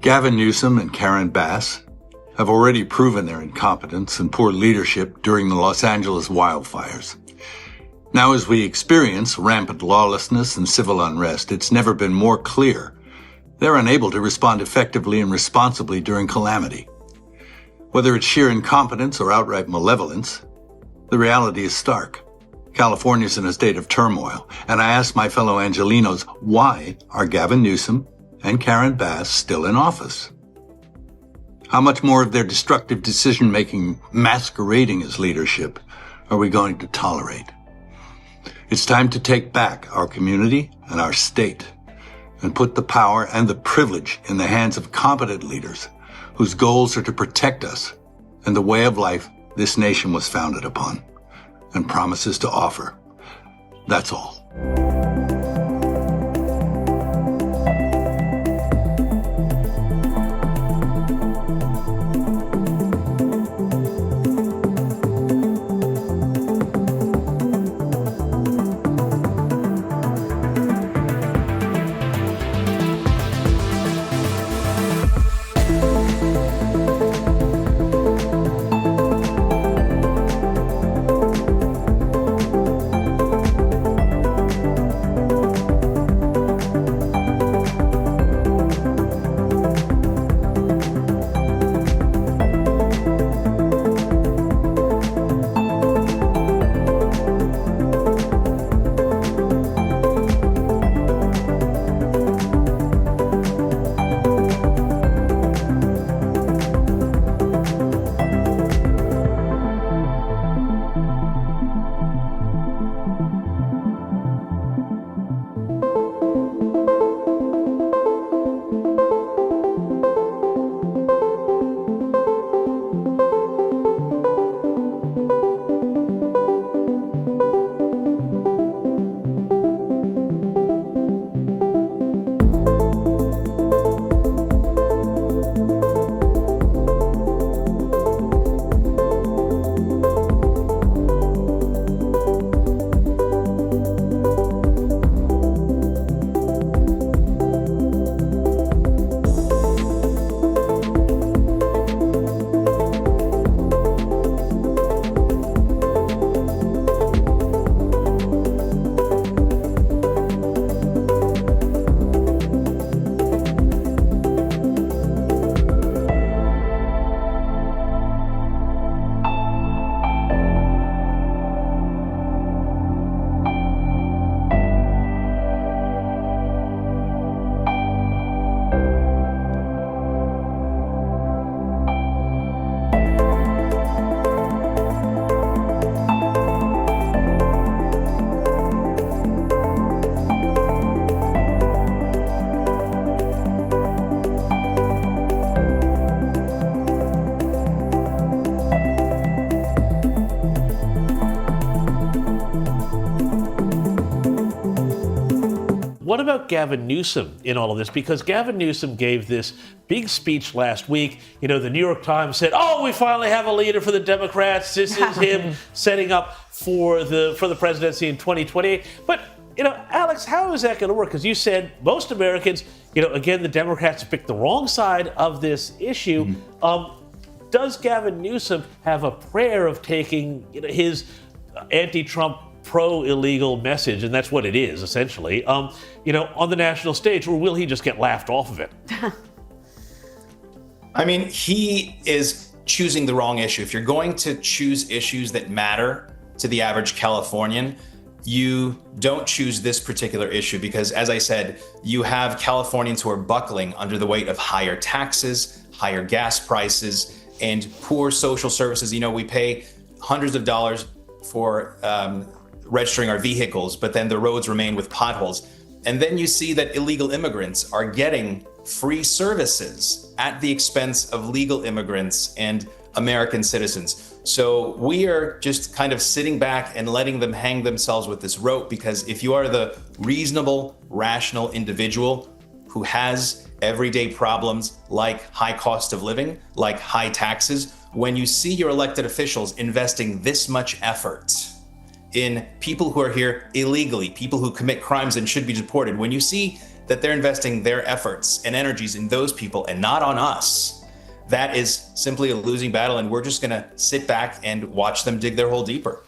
Gavin Newsom and Karen Bass have already proven their incompetence and poor leadership during the Los Angeles wildfires. Now, as we experience rampant lawlessness and civil unrest, it's never been more clear they're unable to respond effectively and responsibly during calamity. Whether it's sheer incompetence or outright malevolence, the reality is stark. California's in a state of turmoil, and I ask my fellow Angelenos, why are Gavin Newsom and Karen Bass still in office? How much more of their destructive decision-making masquerading as leadership are we going to tolerate? It's time to take back our community and our state and put the power and the privilege in the hands of competent leaders whose goals are to protect us and the way of life this nation was founded upon and promises to offer. That's all. What about Gavin Newsom in all of this? Because Gavin Newsom gave this big speech last week. You know, the New York Times said, "Oh, we finally have a leader for the Democrats. This is him setting up for the presidency in 2028." But, you know, Alex, how is that going to work? Because you said most Americans, you know, again, the Democrats picked the wrong side of this issue. Does Gavin Newsom have a prayer of taking, you know, his anti-Trump, pro-illegal message, and that's what it is, essentially, you know, on the national stage, or will he just get laughed off of it? I mean, he is choosing the wrong issue. If you're going to choose issues that matter to the average Californian, you don't choose this particular issue because, as I said, you have Californians who are buckling under the weight of higher taxes, higher gas prices, and poor social services. You know, we pay hundreds of dollars for registering our vehicles, but then the roads remain with potholes. And then you see that illegal immigrants are getting free services at the expense of legal immigrants and American citizens. So we are just kind of sitting back and letting them hang themselves with this rope, because if you are the reasonable, rational individual who has everyday problems like high cost of living, like high taxes, when you see your elected officials investing this much effort in people who are here illegally, people who commit crimes and should be deported, when you see that they're investing their efforts and energies in those people and not on us, that is simply a losing battle. And we're just going to sit back and watch them dig their hole deeper.